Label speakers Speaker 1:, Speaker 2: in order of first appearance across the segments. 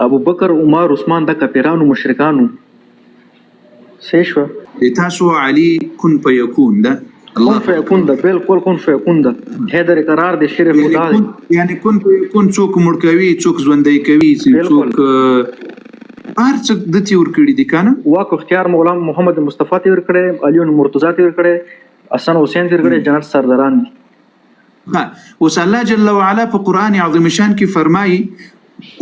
Speaker 1: ابو بکر عمر عثمان د کافرانو مشرکانو صحیح شو
Speaker 2: تاسو علي كن فيكون ده
Speaker 1: كن فيكون ده بالکل كن فيكون ده حیدر قرار دی شرف خدا دی
Speaker 2: يعني كن فيكون څوک مړ کوي څوک ژوندۍ کوي څوک هر څوک د تیور کړي دي کنه
Speaker 1: واک اختیار مولانا محمد مصطفی تیور کړي علي مرتضی تیور کړي حسن حسین تیور کړي جنت سرداران دي
Speaker 2: ها وس الله جل وعلا په قران عظیم شان کې فرمایي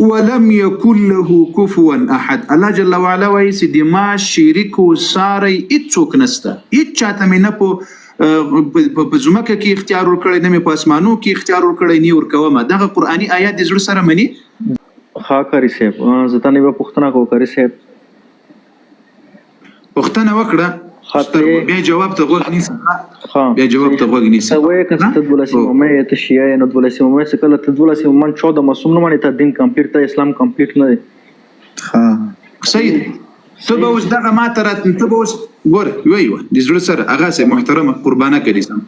Speaker 2: ولم يكن له كفوا احد الله جل وعلا وایي چې د ما شریک وساري هیڅوک نسته هیڅ چاته مې نه په زمکه کې اختیار ورکړی نه مې په اسمانو کې اختیار ورکړی نه ورکوم دغه قرآني آیات د زړه سره مني
Speaker 1: ها کاری صاحب زه نه به پوښتنه کوم کاری صاحب
Speaker 2: پوښتنه وکړه بیا جواب ته غوږ نیسه بیا جواب ته غوږ نیسه
Speaker 1: وایي که ته دولسي مې ته شیعه نه دولسي مې څه کله ته دولسي مې 14 معصوم نه مانی ته دین کمپلیټ ته اسلام کمپلیټ نه دی
Speaker 2: ها سید ته به اوس دغه ما ته راتلې ته به اوس ګوره یوه د زړه سره هغه سه محترمه قربانه کړي سم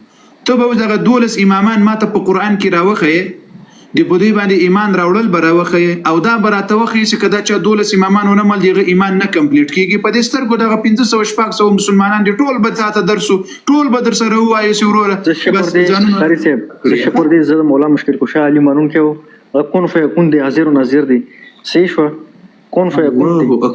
Speaker 2: ته به اوس دغه 12 امامان ما ته په قرآن کې راوښیې د بودی باندې ایمان راوړل به راوښیې او دا به راته وښیې چې که دا چا 12 امامان ونه مل دغه ایمان نه کمپلیټ کېږي په دې سترګو دغه 500 مسلمانان دي ټول به تاته درسو ټول به در سره ووایي چې وروره
Speaker 1: بس ځانونه قاری صاحب شکر دې زه مولا مشکل کوشا علي مانونکو کون فیکون دی حاضر و ناظر دی صحیح شو کون فیکون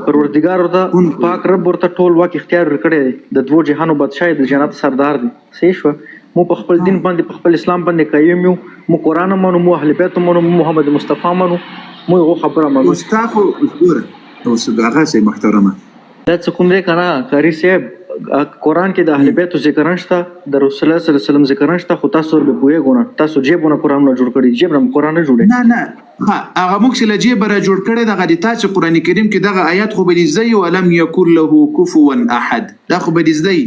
Speaker 1: پروردگار ورته پاک رب ورته ټول واک اختیار ورکړي د دوه جهانو بادشاہ د جنت سردار دی صحیح شو مو په خپل دین باندې په خپل اسلام باندې قایم یو مو قرآن مانو مو اهل بیت مانو مو محمد مصطفی مانو مو یو خبره مانو
Speaker 2: استاذ ګوره اوس هغه سه محترمه
Speaker 1: دا څه کوم دی کنه قاری صاحب قرآن کې د اهل بیت ذکر نشته د رسول الله صلی الله علیه وسلم ذکر نشته خو تاسو به پوهیږئ تاسو جیبونه قرآن نه جوړ کړی جیب نه قرآن نه جوړی
Speaker 2: نه ها هغه موږ چې لجیب را جوړ کړی دغه د تاسو قرآن کریم کې دغه آیات خو به زی ولم یکن له کفوا احد دا خو به زی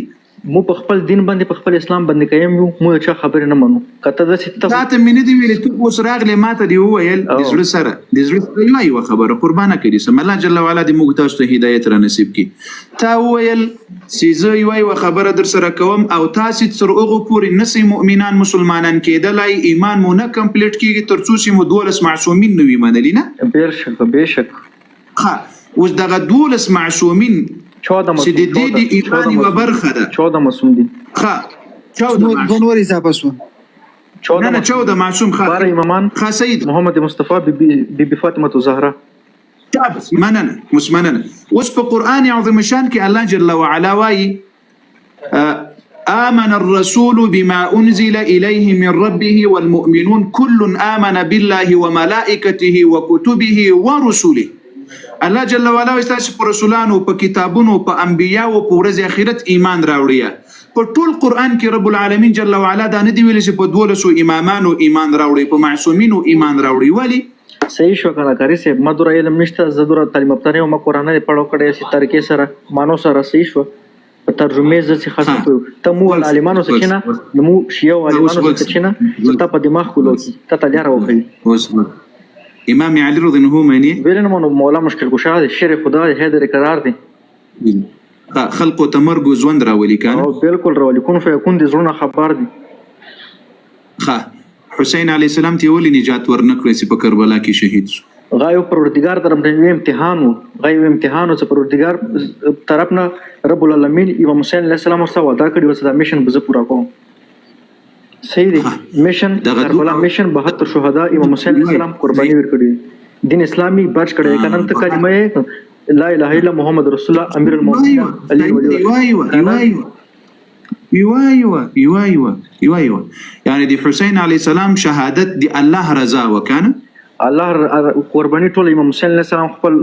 Speaker 1: مو په خپل دین باندې په خپل اسلام باندې قایم یو مو چا خبر نه منو کته د ست
Speaker 2: ته مې نه دی ویل ته اوس راغلی ماته دی وویل د زړه سره یو خبره قربانه کړي سم الله جل وعلا دې موږ تاسو ته هدایت را نصیب کړي تا وویل چې زه یو خبره در سره کوم او تاسو تر هغه پورې نسی مؤمنان مسلمانان کېدلای ایمان مو نه کمپلیټ کیږي تر څو چې مو 12 معصومین نه وي منلی نه
Speaker 1: بهشک
Speaker 2: ها اوس دغه 12 معصومین
Speaker 1: 14
Speaker 2: چې د دې د ایمان یو برخه ده
Speaker 1: 14 معصوم دي
Speaker 2: ها 14
Speaker 3: دونور اضافه شو
Speaker 2: 14 معصوم
Speaker 1: خا بار امامان
Speaker 2: خا سید
Speaker 1: محمد مصطفى بی فاطمه الزهراء
Speaker 2: تابس مننه اوس په قرآن عظیم شان کې الله جل وعلا وايي آمن الرسول بما أنزل إليه من ربه والمؤمنون كل آمن بالله وملائكته وكتبه ورسله الله جل وعلا استاسو پر رسولانو په کتابونو په انبیاء او په ورځ آخرت ایمان راوړي په ټول قرآن کې رب العالمین جل وعلا دا نه دی ویل چې په 12 امامانو ایمان راوړي په معصومینو ایمان راوړي ولی
Speaker 1: صحیح شو کنه کاری صاحب مدور علم نشته زدور تعلیم یافته نه ما قرآن نه پړو کړی چې طریقې سره مانو سره صحیح شو په ترجمه ز خاصه ته مو عالمانو څخه نه مو شیعه عالمانو څخه نه ته په دماغ کولو ته تلاره وکړي
Speaker 2: امام علي رضی الله عنه معنی
Speaker 1: ویلنه مولا مشکل کوشا شر خدا حیدر قرار دی
Speaker 2: خلق تمرغ ژوند راولي کنه
Speaker 1: او بالکل راولي کون فیکون دي زړه خبر دي
Speaker 2: ها حسین علی السلام ته ولې نجات ورنکړي چې په کربلا کې شهید شو
Speaker 1: غایو پروردگار طرف نه امتحان غایو امتحان او پروردگار طرف نه رب العالمین امام حسین علیه السلام سره وعده کړی و چې دا میشن به پورا کوم صحیح دی میشن کربلا میشن 72 شهدا امام حسین علیہ السلام قربانی ورکړي دین اسلامي بچ کړي کنه ته کلمه لا اله الا محمد رسول الله امیر المؤمنین علی
Speaker 2: ايوه يعني دي حسين عليه السلام شهادت دي الله رضا وكان
Speaker 1: الله قرباني ټول امام حسین علیہ السلام خپل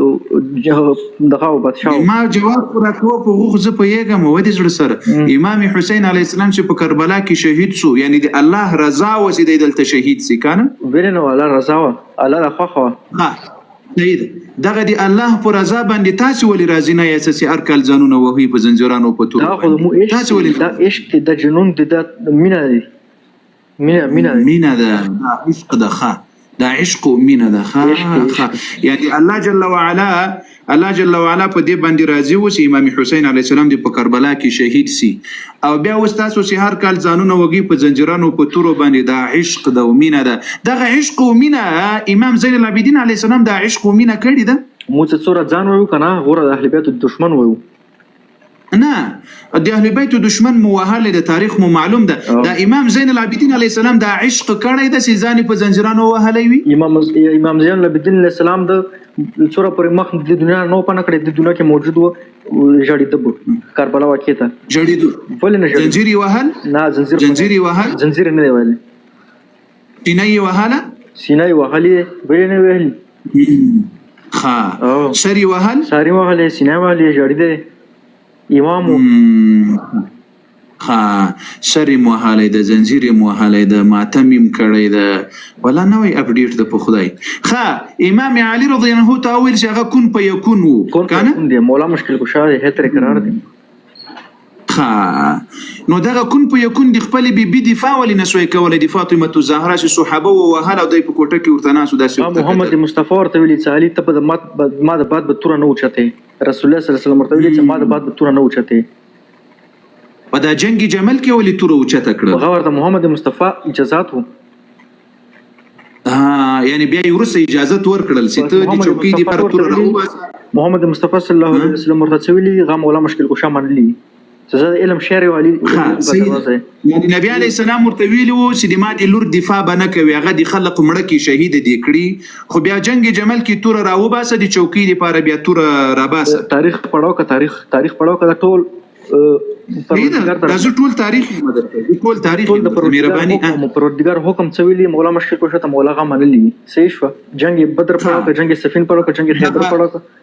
Speaker 1: دغه بادشاہ
Speaker 2: ما جواب راکوه په غوغه په یګم و دې زړه سره امام حسین علیہ السلام چې په کربلا کې شهید شو یعنی د الله رضا وسیده دلته شهید سي کنه
Speaker 1: ویلنه الله رضا الله راخوا
Speaker 2: ها دغه دی الله پر رضا باندې تاسو ولې راضی نه یاست چې ارکل ځانونه وهي په زنجیرانو په تور
Speaker 1: تاسو ولې دا عشق د جنون د مینا
Speaker 2: ده عشق ده ښه دا عشق او مینه ده یعنی الله جل وعلا په دې باندې راضي و چې امام حسین علیه السلام د په کربلا کې شهید سي او بیا وستاسو چې هر کال ځانونه وږي په زنجیرانو په تورو باندې دا عشق ده او مینه ده دغه عشق او مینه امام زین العابدین علیه السلام دا عشق او مینه کړی ده
Speaker 1: مو څه څوره ځان وایو که نه غوره د اهل بیتو دشمن وایو
Speaker 2: نه د اهل بیت دشمن مو وهل د تاریخ مو معلوم ده دا امام زین العابدین علیه السلام دا عشق کړی د سیزان په زنجیرانو وهلی وي
Speaker 1: امام زین العابدین علیه السلام د څوره پورې مخ د دنیا نو پنه کړی د دنیا کې موجود و ژړېده به کربلا واقع ته
Speaker 2: جړېدو
Speaker 1: ولې نه ژړېده
Speaker 2: زنجیر یې وهل
Speaker 1: نه
Speaker 2: زنجیر یې وهل
Speaker 1: زنځیر یې نه دی وهلی
Speaker 2: سینه یې وهله
Speaker 1: سینه یې وهلې بلې نه وهلي
Speaker 2: ښه سر یې وهل
Speaker 1: ساري وهلې سینه یې وهلې ژړېده امام
Speaker 2: ها سر یې وهلی ده زنځیر یې وهلی ده ماتم یې کړی ده ولا نوی اپډیټ ده په خدای ښه امام علي رضی الله عنه ته وویل چې هغه کن په یکون و که نه
Speaker 1: دی مولا مشکل کشا دی هتر قرار دی
Speaker 2: ها نو دغه کن په یکون د خپلې بیبي دفاع ولې نسوی کولی د فاطمه الزهرا چې صحابه ووهل او دی په کوټه کې ورته ناست و داسې
Speaker 1: محمد مصطفی ورته ویلي چې علي ته به ما د باد به توره نه اوچتې رسول الله صلی الله علیه وسلم ورته ویلي چې ما د باد به توره نه اوچتې
Speaker 2: په دا جنګ جمل کې ولې توره اوچته کړه
Speaker 1: هغه ورته محمد مصطفی اجازات و
Speaker 2: یعنی بیا یې وروسته اجازت ورکړل چې ته د چوکۍ دپاره توره راوباسه
Speaker 1: محمد مصطفی صلی الله علیه وسلم ورته څه ویلي هغه مولا مشکل کشا منلي چې زه د علم شعر او علي
Speaker 2: یعنی نبی علیه السلام ورته ویلي وو چې د ما د لور دفاع به نه کوي هغه د خلق مړه کې شهید دې کړي خو بیا جنګ جمل کې توره راوباسه د چوکۍ دپاره بیا توره راباسه
Speaker 1: تاریخ پړاو که تاریخ پړاو که ټول
Speaker 2: راځو ټول تاریخ ټول تاریخ مهرباني
Speaker 1: پروردګار حکم څه ویلي مولا مشکل کشا ته مولا هغه منلي صحیح شوه جنګ بدر پړاو که جنګ سفین پړاو که جنګ خیبر پړاو که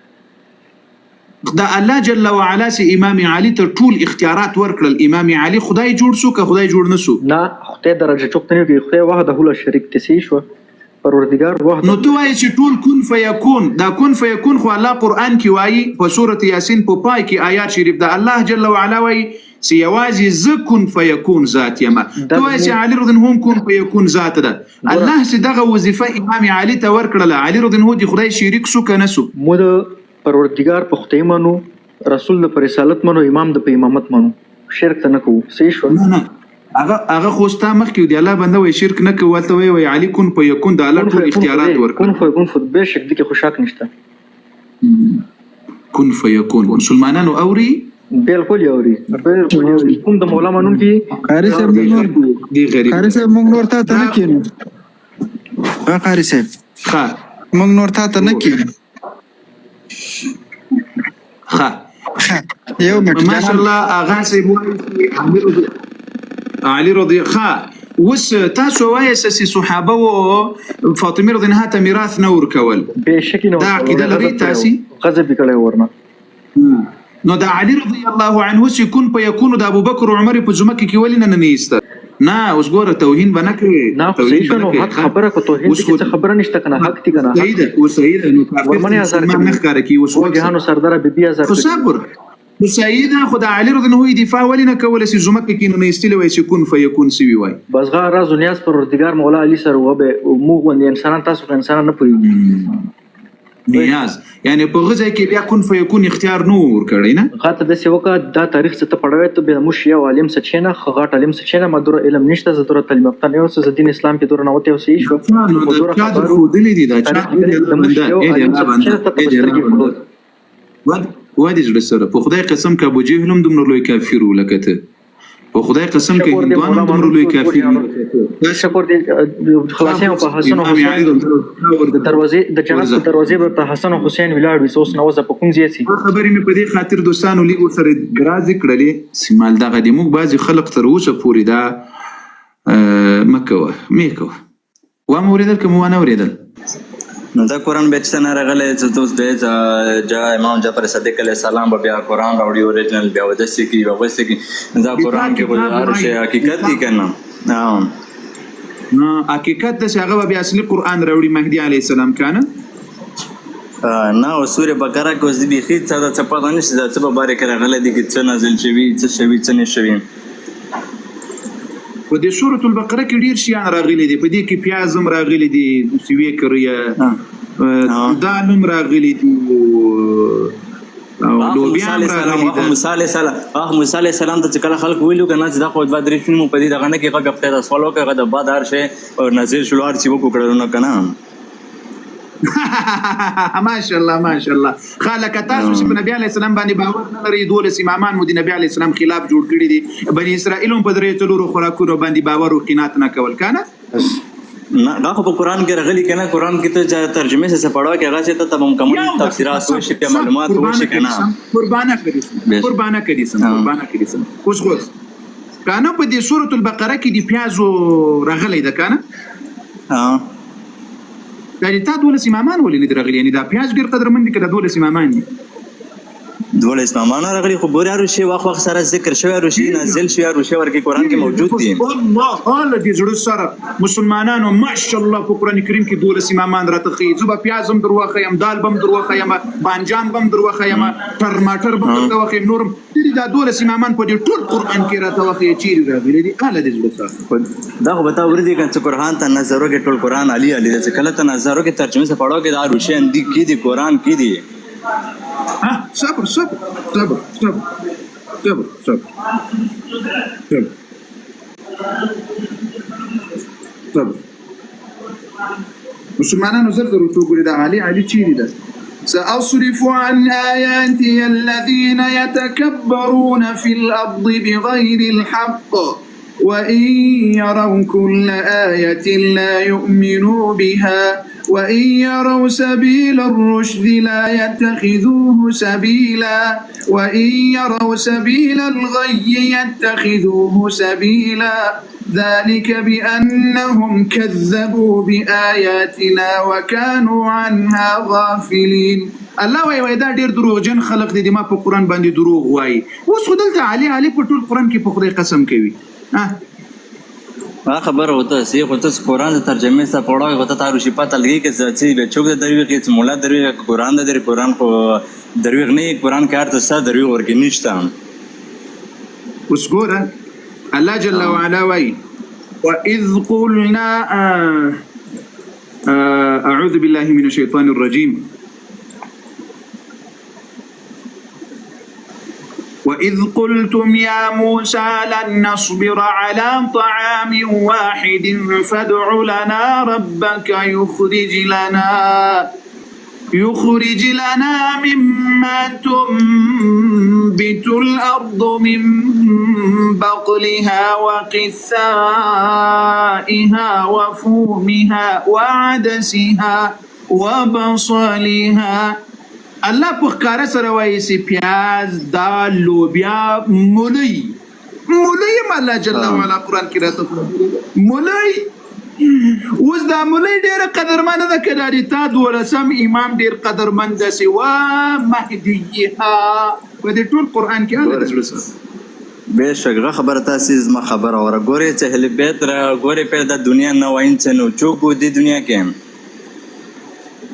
Speaker 2: دا الله جل وعلا سي امام علي ته ټول اختیارات ورکړل امام علي خدای جوړ سو که خدای جوړ نسو
Speaker 1: نه خدای درجه چوکته نه کوي خدای وحده له شریک تسي شو پروردگار وحده
Speaker 2: نو تو وایي چې ټول کن فیکون دا کن فیکون خو الله قران کې وایي په سوره یاسین په پای کې آیات شریف دا الله جل وعلا وایي چې یوازې ز کن فیکون ذات یما تو وایي چې علي رضی الله عنه کن فیکون ذات ده الله چې دغه وظیفه امام علي ته ورکړله علي رضی الله عنه د خدای شریک سو کنه سو
Speaker 1: مو پروردگار په خدای منو رسول د رسالت منو امام د په امامت منو شرک ته نه کوو صحیح شو
Speaker 2: نه هغه خو ستا مخکې دی الله بنده وایي شرک نه کوو ورته وایي علي کن فیکون د الله ټول اختیارات ورکړي
Speaker 1: کن فیکون خو بېشک دي کې خو شک نشته
Speaker 2: کن فیکون مسلمانانو اوري
Speaker 1: بالکل اوري کوم د مولا منونکي
Speaker 2: قاری صاحب دی غریب
Speaker 3: قاری صاحب موږ نور ته نه کینو قاری صاحب
Speaker 2: ها
Speaker 3: موږ نور ته نه کینو
Speaker 2: ها
Speaker 3: یو
Speaker 2: ماشاء الله اغا سي علي رضي خا وس تاسو وایي چې صحابه او فاطمه رضی الله عنها میراث نه ورکول
Speaker 1: بشک نه
Speaker 2: دا عقیده لري تاسو
Speaker 1: غضب کړي ورنه
Speaker 2: نو دا علي رضی الله عنه چې كن په يكون د ابو بکر او عمر په ځمکه کې ولې نه نیسته نه اوس ګوره توهین بنه کوي
Speaker 1: نه صحیح شنو حق خبره کو توهین څه خبره نشته کنه حق دي کنه
Speaker 2: صحیح ده او صحیح ده نو
Speaker 1: ورمنه هزار
Speaker 2: کې نه ښکار کی اوس
Speaker 1: وګهانو سردار بيبي هزار
Speaker 2: خو صبر سیدا خدای علي رضی الله عنه دفاع ولې نه کوله چې زمکه کې نه ایستلی وای چې كن فیکون سی وای
Speaker 1: بس غا راز نیاز پروردگار مولا علي سره وبه مو غوند انسانان تاسو انسانان نه پوي
Speaker 2: نیاز یعنی په غزه کې بیا كن فیکون اختیار نور کړی نه
Speaker 1: غاته د سیوکا دا تاریخ څه ته پړوي ته به مو شیا عالم څه چینه غاټ عالم څه چینه مدور علم نشته ضرورت تعلیم یافته نه اوس دین اسلام کې دور نه وته اوسې شو
Speaker 2: مدور خبرو دلی دي دا چې وادي جل سره په خدای قسم کا ابو جهل هم دومره لوی کافر ولکته په خدای قسم کې هندوان هم دومره لوی کافر
Speaker 1: شکر دې خلاصې په حسن او حسین د دروازې د جنت دروازې په حسن او حسین ولاړ وسوس نوځه په کوم ځای سي
Speaker 2: خبرې مې په دې خاطر دوستانو لیګو سره دراز کړلې سیمال دغه د موږ بعضي خلق تر اوسه پوری دا مکوه میکوه و موریدل کوم و نه اوریدل
Speaker 4: نو دا قرآن بیچ څنګه راغلی چې تاسو د امام جعفر صادق علیه السلام بیا قرآن راوړي اوریجنل بیا ودسې کی وبسې کی دا قرآن کې هر شی حقیقت دی کنه
Speaker 2: حقیقت د هغه بیا اصلي قرآن راوړي مهدی علیه السلام کنه
Speaker 4: نه او سوره بقره کې اوس دې بيخي څه پته نشته چې په باره کې راغلی دي چې څه نازل شوي څه شوي څه نه شوي
Speaker 2: په دې سورۃ البقره کې ډیر شیان راغلي دي په دې کې پیاز هم راغلي دي سوي کړیا دال هم راغلي دي او لوبیا هم راغلي دي
Speaker 4: موسی علیه السلام ته کله خلک ویلو کنه چې دا خو د درې شنو په دې دغه نه کې غږ په تاسو فالو کوي د باد هر شي نازل شلوار چې وکړو نه کنه
Speaker 2: ماشاءالله ماشاءالله خالق تاسو چې په نبی علی السلام باندې باور نه لري 12 امامان مو د نبی علی السلام خلاف جوړ کړی دي بنی اسرائیل هم په درې څلورو خوراکونو باندې باور او قناعت نه کول کنه
Speaker 4: دا خو په قرآن کې راغلي کنه قرآن کې ته ترجمه سے پڑھو کې هغه ته تمام کمل تفسیرات وشي په معلومات وشي کنه
Speaker 2: قربانه کړی سم اوس غوښ کنه په دې سورۃ البقره کې د پیازو راغلی ده کنه دا تا 12 امامان ولې نه راغلي یعنی دا پیاز ډیر قدرمن دي کړه 12 امامان دي
Speaker 4: 12 امامان راغلي خو بوري اروشي واخ سره ذکر شوی اروشي نازل شوی اروشي ورکه قرآن کې موجود دي
Speaker 2: الله الله دې زړه سره مسلمانانو ماشاءالله په قرآن کریم کې 12 امامان راته خي زوبه پیاز هم دروخه یم دال بم دروخه یم بانجان بم دروخه یم ټماټر بم دروخه یم نور دې دا 12 امامان په دې ټول قرآن کې راته وخت چیرې راغلي دي اله دې زړه سره
Speaker 4: دا خو بتا ورې دي چې قرآن ته نظر وکړي ټول قرآن علي علي چې کله ته نظر وکړي ترجمه سے پڑھو کې دا اروشي اندي کې دي قرآن کې دي
Speaker 2: صبر مسلمانانو زر ضرورت وګوري دا علي چیرې ده سأصرف عن آياتي الذين يتكبرون في الأرض بغير الحق وإن يروا كل آية لا يؤمنوا بها وإن يروا سبيل الرشد لا يتخذوه سبيلا وإن يروا سبيل الغي يتخذوه سبيلا ذلك بأنهم كذبوا بآياتنا وكانوا عنها غافلين الله وای دا ډیر دروغجن خلق دي ما په قرآن باندې دروغ وای اوس خدلته علي په ټول قرآن کې په خدای قسم کوي
Speaker 4: خبر ہوتا سی ہوتا قرآن ترجمه سے پڑھا ہوتا تھا روشی پتہ لگی کہ سی بچوں کے درویغ کے مولا درویغ قرآن دے قرآن کو درویغ نہیں قرآن کا ارتھ سا درویغ ورکی نشتا
Speaker 2: اس گورا اللہ جل وعلا وی وَإِذْ قُلْنَا أعوذ بالله من الشيطان الرجيم وَإِذْ قُلْتُمْ يَا مُوسَى لَن نَّصْبِرَ عَلَى طَعَامٍ وَاحِدٍ فَادْعُ لَنَا رَبَّكَ يُخْرِجْ لَنَا مِمَّا تُنبِتُ الْأَرْضُ مِن بَقْلِهَا وَقِثَّائِهَا وَفُومِهَا وَعَدَسِهَا وَبَصَلِهَا الله په ښکاره سره وایي چې پیاز دال لوبیا مولی الله جل وعلا قرآن کې راته مولی اوس دا مولی ډېره قدرمنه ده که دا د تا 12 امام ډېر قدرمند ده سوا مهدیها په دې ټول قرآن کې هله د زړه سره
Speaker 4: बेशक खबर था सीजमा खबर और गोरे चहल बेहतर गोरे पैदा दुनिया न वाइन से नो चोको दी दुनिया के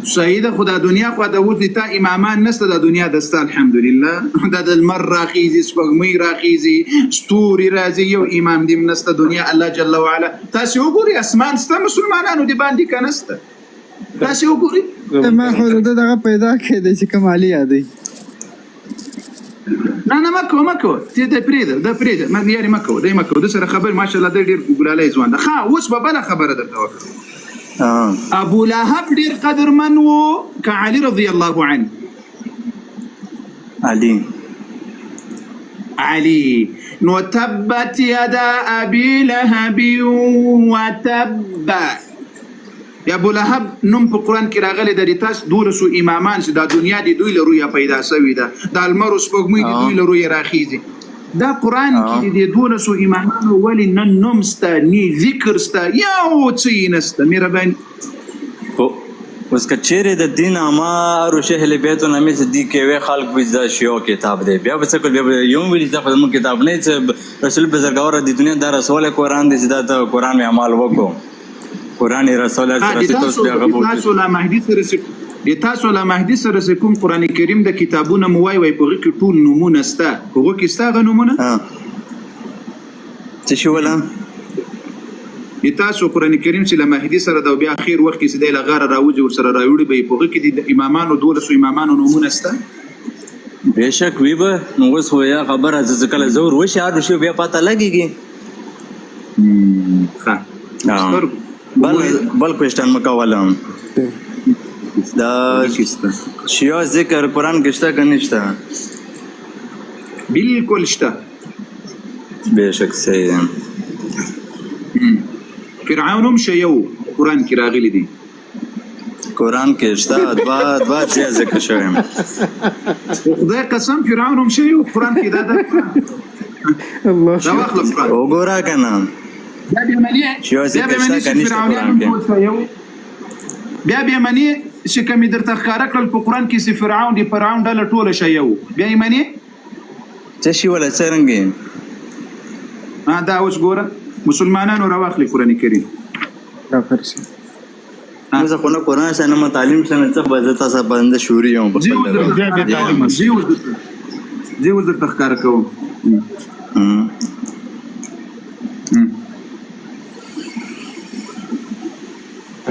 Speaker 2: صحیح ده خدا دنیا خو د وځي تا امامان نسته د دنیا دسته الحمدلله د المر راخیزي سپوږمۍ راخیزي ستوري راځي یو امام دې نسته دنیا الله جل وعلا تاسو وګورئ اسمان ست مسلمانانو دی باندې کنسته تاسو وګورئ
Speaker 3: ما خو دغه پیدا کړی چې کمالي یادې
Speaker 2: نه مکو ته د پریده ما یاري مکو د سره خبر ماشاءالله د ډیر ګلالای ځوان ده ها اوس به بل خبره درته وکړم ابو لهب ډیر قدرمن وو ک علي رضی الله عنه علي نو تبت يدا ابي لهب وتب یا ابو لهب نوم په قران کې راغلی د تاسو 12 امامان چې د دنیا دی دوی له رویا پیدا شوی ده د المرو سپوږمۍ دی دوی له رویا راخیږي دا قران کې د 12 امامان ولی نن نوم ستا ني ذکر ستا یا او چینسته مهرباني
Speaker 4: اوس کچېره د دین اما روشه له بیتو نامې دي کې وی خلق وځه شیو کتاب دی بیا به څه کول بیا یوم ویل دا خدمت کتاب نه چې رسول بزرګاور د دنیا د رسول قران دی چې دا قران می عمل وکړو قرآن رسول تاسو لا مهدی سره کوم قرآن کریم د کتابونه موای وای په کې ټول نمونه ستا هغه کې ستا نمونه څه شو ولا تاسو قرآن کریم چې لا مهدی سره د بیا اخیر وخت کې د لغاره راوځي ور سره راوړي به په کې د امامانو 12 امامانو نمونه ستا بهشک وی به نو اوس ویا خبره ځکه زور وشي اړ شو بیا پته لګيږي بل کوشتن مکولم دا
Speaker 2: کیسته
Speaker 4: شیعه ذکر قرآن کې شته که نشته؟
Speaker 2: بالکل شته.
Speaker 4: بېشک صحیح دی.
Speaker 2: فرعون هم شیعه و قرآن کې راغلی دی.
Speaker 4: قرآن کې شته دوه ځای ذکر شوی.
Speaker 2: خدای قسم فرعون هم شیعه و قرآن کې دا ده. دا واخله قرآن
Speaker 4: وګوره که نه
Speaker 2: بیا به منې
Speaker 4: شیعه ذکر شته که نشته قرآن کې؟
Speaker 2: بیا به منې چې کوم درته ښکاره کړل په قرآن کې چې فرعون دی فرعون ډله ټوله شیعه و بیا یې منې
Speaker 4: څه شي ولا څرنګې؟
Speaker 2: دا اوس ګوره مسلمانانو راواخلي قرآن کریم.
Speaker 4: زه خو نه قرآن سره نه تعلیم سره څه به زه تاسو باندې شعوري یم په خپل
Speaker 2: زه اوس درته ښکاره کوم.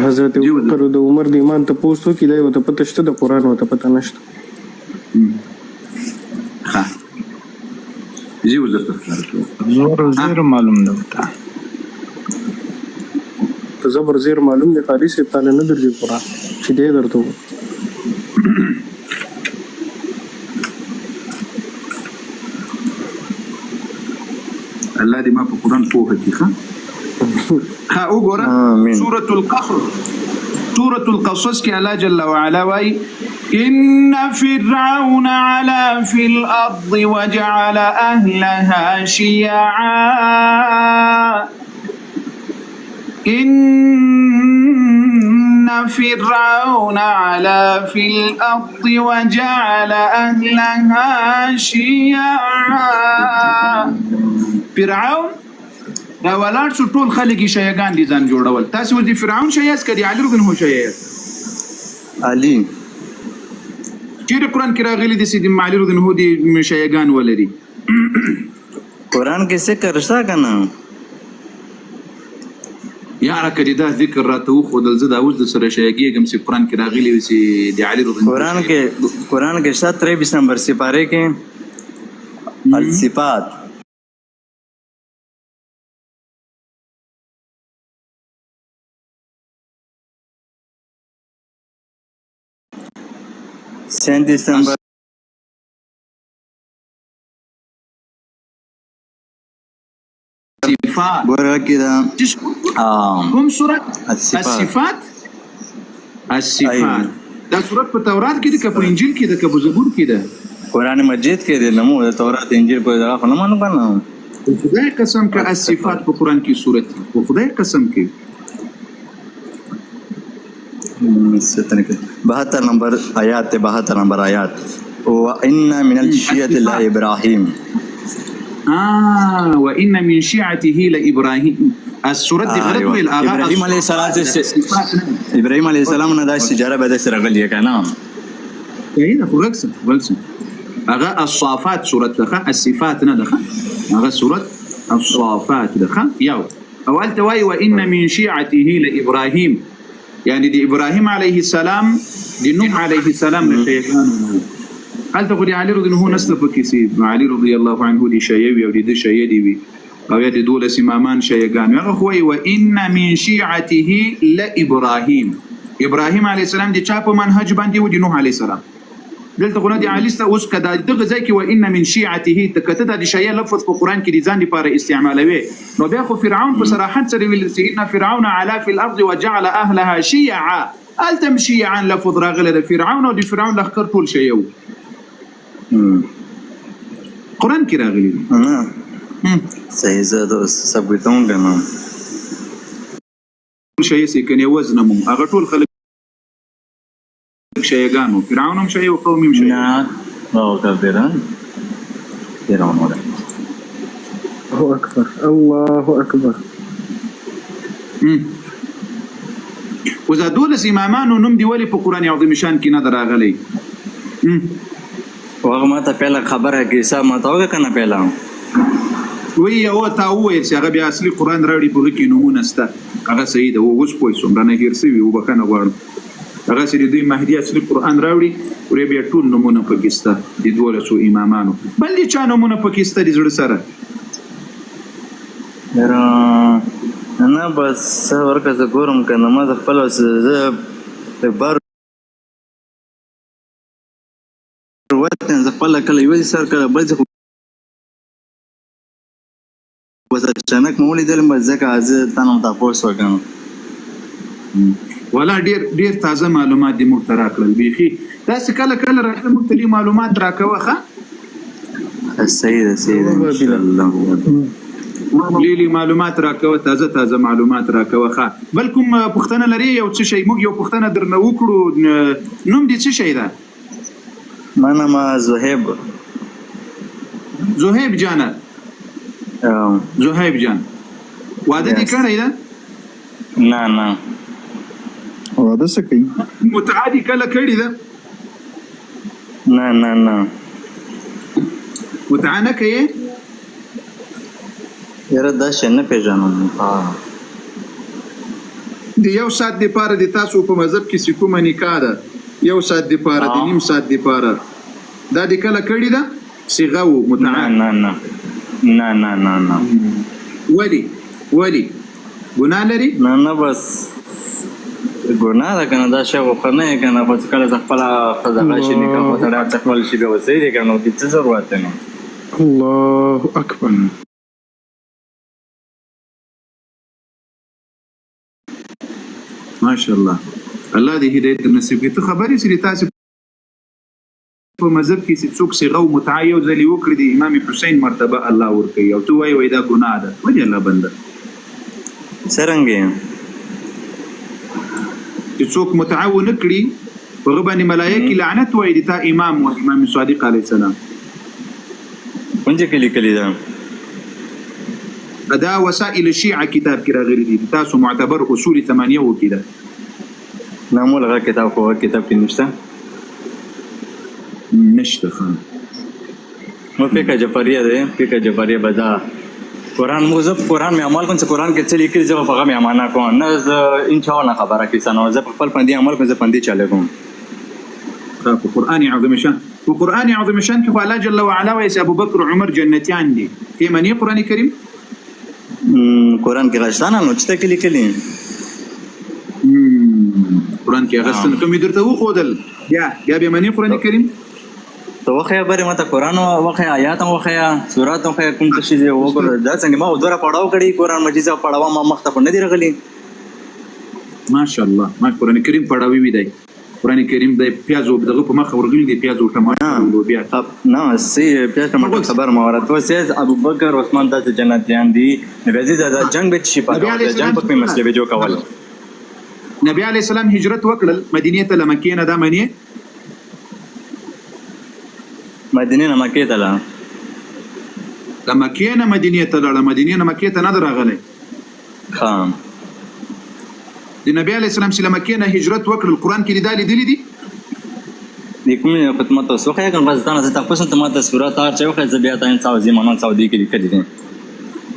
Speaker 3: حضرت ابوبکر د عمر د ایمان ته پوښتنه وکړي دا ورته پته شته د قرآن ورته پته نشته.
Speaker 2: زه اوس درته ښکاره کوم.
Speaker 5: زور معلوم نه وتا
Speaker 3: ته زبر زیر معلوم دی قاری صاحب تعالی نه درځي قرآن چې دی درته وو.
Speaker 2: الله دې ما په قرآن پوهه کړي. ها وګوره سورة القصص کې الله جل وعلا وایي إن فرعون علا في الأرض وجعل أهلها شيعا إن فرعون علا في الأرض وجعل أهلها شيعا. فرعون دا ولاړ شو ټول خلک یې شیعګان دي ځان جوړول. تاسو اوس د فرعون شیعه یاست که د علي رضی الله عنه شیعه یاست؟
Speaker 4: علي
Speaker 2: چیرې قرآن کې راغلي دي چې د علي رضی الله عنه د شیعګان ولري؟
Speaker 4: قرآن کې ذکر شته که نه؟
Speaker 2: یاره که دې دا ذکر راته وښودل زه دا اوس درسره شیعه کېږم چې قرآن کې راغلي وي چې د علي رضی الله عنه
Speaker 4: قرآن کې شته 23 نمبر سپارې کې الصفات December
Speaker 2: صفات
Speaker 4: ګوره کده
Speaker 2: کوم سورة الصفات دا سورة په تورات کې ده که په انجیل کې ده که په زبور کې ده؟
Speaker 4: قرآن مجید کې ده نمو د تورات انجیل په دغه خو نه مانو کنه.
Speaker 2: خدای قسم که الصفات په قرآن کې سورت په خدای قسم کې
Speaker 4: 72 نمبر آیات ته 72 نمبر آیات وان من الشیعة لابراهیم
Speaker 2: وان من شيعته لابراهيم. السورة دي غلط ویل
Speaker 4: ابراهیم علیه السلام نه دا استجاره به د سره غلی کنه
Speaker 2: هنا ولسه اغا الصافات سورة دخا الصفات نه دخا اغا سورة الصافات دخا ياو اول تواي وان من شيعته لابراهيم يعني دي ابراهيم عليه السلام دي نوح عليه السلام لشيطان. هل تقول علي رضي الله عنه نسل بكيسي علي رضي الله عنه دي شيوي او دي شيدي بي او يدي دول سمامان شيغان يا اخوي وان من شيعته لابراهيم. ابراهيم عليه السلام دي چاپ منهج باندې ودي نوح عليه السلام دلته غو دي علي است اوس کدا دغه ځای کې وان من شيعته تکته د شیعه لفظ په قران کې دي ځان لپاره استعمالوي نو بیا خو فرعون په صراحت سره ویل سيدنا فرعون علا في الارض وجعل اهلها شيعا. التم شيعا لفظ راغله د فرعون او د فرعون لخر ټول شیعه قرآن کې راغلي دي.
Speaker 4: صحیح زه د ثبتون کنه
Speaker 2: شیعه سي کنه وزن مم هغه ټول خلک شیعگانو فرعون هم شیعه او قوم هم شیعه.
Speaker 4: نه او کافران فرعون ولا
Speaker 3: الله اکبر الله اکبر.
Speaker 2: وزا دولس امامانو نوم دی ولی په قرآن عظیم شان کې نه دراغلی.
Speaker 4: وغه ما ته پهله خبره کې حساب ما ته وکړه کنه پهله
Speaker 2: وی او تا وویل چې هغه بیا اصلي قرآن راوړي په کې نومونه شته هغه صحیح ده اوس پوه شوم رانه هېر سوي وبخښنه غواړم هغه چې دوی مهدي اصلي قرآن راوړي ورې بیا ټول نومونه پکې شته د 12 امامانو بل د چا نومونه پکې شته د زړه سره
Speaker 4: نه بس ورکه زه ګورم که نه ما د خپله زه بار وطن زه خپله کله یوه ځای سر کله بل ځای خو بس اچانک مې ولیدلم بس ځکه زه تا نه تپوس وکړم
Speaker 2: ولا ډیر تازه معلومات دې موږ ته راکړل بیخي داسې کله کله راته موږ ته معلومات راکوه ښه
Speaker 4: صحیح ده انشاءالله
Speaker 2: لیلی معلومات راکوه تازه معلومات راکوه ښه بل کوم پوښتنه لري یو څه شی موږ یو پوښتنه درنه وکړو نوم دې څه شی ده
Speaker 4: ما نام زهیب
Speaker 2: جانه زهیب جان واده دې کړی ده
Speaker 4: نه
Speaker 5: واده څه کوي
Speaker 2: متعه دې کله کړې ده
Speaker 4: نه
Speaker 2: متعه نه کوې
Speaker 4: یاره دا شی نه پېژنم
Speaker 2: د یو ساعت دپاره د تاسو په مذهب کې چې کومه نکاح ده یو ساعت دپاره د نیم ساعت دپاره دا دې کله کړې ده صیغه و متعه
Speaker 4: نه
Speaker 2: ولې ګناه لري
Speaker 4: نه بس ګناه ده که نه دا شی خو ښه نه یې که نه خو کله زه خپله ښځه راشي نکاح خو سړی ورته خپل شي بیا به صحیح دی که نه دې څه ضرورت دی نو
Speaker 3: الله اکبر
Speaker 2: ماشاءالله الله دې هدایت نصیب کړي ته خبرې سړي تاسو په مذهب کې چې څوک صیغه او متعه یو ځلې وکړي د امام حسین مرتبه الله ورکوي او ته وایې دا ګناه ده ولې الله بنده
Speaker 4: څرنګه
Speaker 2: چې څوک متعه ونه کړي هغه باندې ملایکې لعنت وایي د تا امام و امام صادق علیه السلام
Speaker 4: کومځای کې لیکلي ده
Speaker 2: دا وسائل الشیعه کتاب کې راغلي دي تاسو معتبر اصول 8 وکړه
Speaker 4: نامول هغه کتاب خو هغه کتاب کې نشته
Speaker 2: نشته خان
Speaker 4: مو فقه جعفریه ده فقه جعفریه بدا قرآن موزب قرآن مې عمل کوم چې قرآن کې څه لیکلي زه به هغه مې امانه کوم نه زه انشاءالله نه خبره کیسه نه زه په خپل پندې عمل کوم زه پندې چالو کوم
Speaker 2: په قرآن عظیم شان په قرآن عظیم شان کې الله جل وعلا وایي ابو بکر عمر جنتیان دي کې معنی قرآن کریم
Speaker 4: قرآن کې غشتانه نو چې کې لیکلي
Speaker 2: قرآن کې غشتانه کوم درته وخودل یا به معنی قرآن کریم
Speaker 4: ته وخیا بره ماته قرآن وخیا آیات وخیا سورات وخیا کوم څه شي وګوره دا څنګه ما دوره پړاو کړی قرآن مجید پړاو ما مخ ته نه دی رغلی
Speaker 2: ماشاءالله ما قرآن کریم پړاوي وی دی قرآن کریم د پیاز او دغه په مخ ورغلی دی پیاز او ټماټر او بیا
Speaker 4: نه سي پیاز ټماټر خبر ما ورته وسه ابو بکر عثمان د جنتیان دي نبی دا جنگ به شي په جنگ په مسله به جو کول
Speaker 2: نبی علی السلام هجرت وکړل مدینه ته لمکه نه دا معنی
Speaker 4: مدینه نه مکه ته لا
Speaker 2: لمکه نه مدینه ته لا مدینه نه مکه ته نه راغله
Speaker 4: خام
Speaker 2: د نبی علی السلام چې لمکه نه هجرت وکړل قرآن کې دالي دي
Speaker 4: د کومه خدمت اوسه خو هغه غزدان زه تاسو ته ماته سورات ار چې خو زبیا تاسو سعودي منون سعودي کې لیکل دي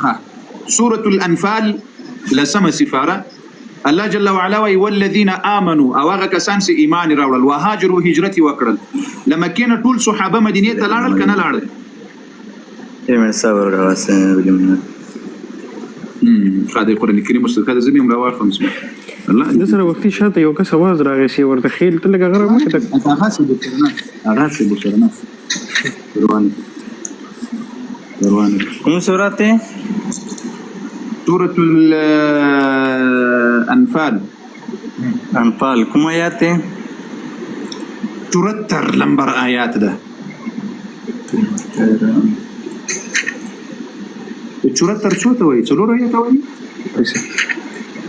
Speaker 2: ها سوره الانفال لسم سفاره الله جل وعلا وی والذین آمنوا او هغه کسان چې ایمان راوړل وهاجروا هجرت وکړل لمکه نه ټول صحابه مدینه ته لاړل کنه لاړل
Speaker 4: ایمه صبر راوسه وګمنه
Speaker 2: خاطر قرآن کریم مستقاده زمیم راوخم اسمه الله
Speaker 3: د سره وختي شاته یو کس आवाज راغی سی ورته خیل ته لګا غره مخه تک
Speaker 2: هغه څه بوترنه روانه
Speaker 4: کوم سورات ته
Speaker 2: سورة الأنفال
Speaker 4: انفال کوم آیات ته
Speaker 2: ترتر لمبر آیات ده ترتر شو ته وایي څلور آیات وایي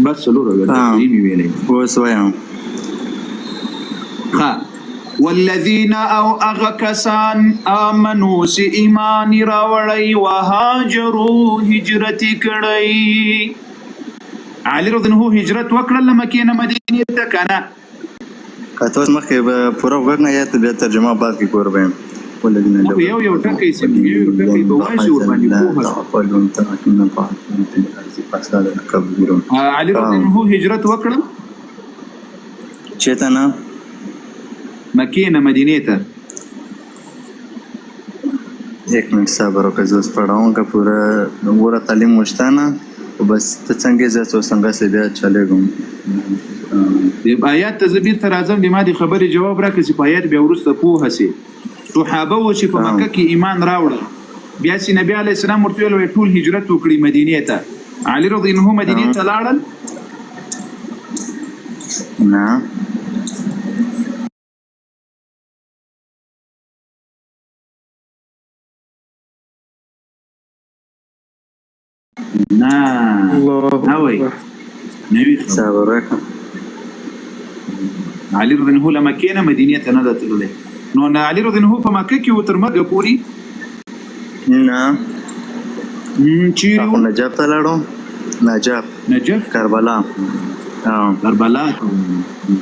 Speaker 2: بس څلور آیات دی ویلې
Speaker 4: اوس وایم
Speaker 2: ها والذین او اغکسان آمنوا سی ایمان راوړی وهاجروا هجرت کړی علی رضی الله هجرت وکړل مکه نه مدینه ته کنه
Speaker 4: کته مخکې پوره ورنه یا ته ترجمه بعد کې قربان ولذین
Speaker 2: یو ټکی سم یو ټکی به وایي ور باندې علی رضی الله هجرت وکړل
Speaker 4: چیتنا
Speaker 2: مکه نه مدینه ته
Speaker 4: एक मिनट صبر وکړه زه پڑھاؤں کا پورا پورا تعلیم مشتانه بس ته څنګه زه څنګه سي بیا چلےګم
Speaker 2: د آیات تزبیر تر اعظم د ما دي خبرې جواب راکړي چې په آیات بیا ورسته پوه هسي صحابه و چې په
Speaker 4: ها.
Speaker 2: مکه کې ایمان راوړل بیا چې نبی علیه السلام ورته ویل وایي ټول هجرت وکړي مدینې ته علي رضی الله عنه مدینې ته لاړل
Speaker 4: نه
Speaker 2: نه
Speaker 3: الله
Speaker 2: نه وایي
Speaker 3: اکبر.
Speaker 2: نه وي خبره.
Speaker 4: صبر وکړه
Speaker 2: علي رضی الله عنه له مکې نه مدینې ته نه ده تللی نو نه علي رضی الله عنه په مکه کې و تر مرګه پورې
Speaker 4: نه
Speaker 2: چیرې
Speaker 4: اخو
Speaker 2: و
Speaker 4: نجف ته لاړو نجف
Speaker 2: نجف
Speaker 4: کربلا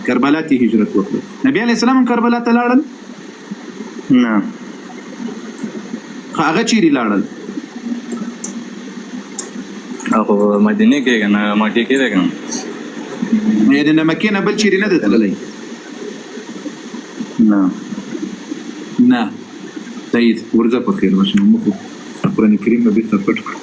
Speaker 2: کربلا ته هجرت وکړه نبی علیه السلام هم کربلا ته لاړل
Speaker 4: نه
Speaker 2: خو هغه چیرې لاړل
Speaker 4: اخو مدینه کې کنه مکه کې ده کنه
Speaker 2: یعنې نه مکې نه بل چیرې نه ده تللی
Speaker 4: نه
Speaker 2: نه صحیح ورځه په خیر باشه نو موږ قرآن کریم به بېرته پټ کړو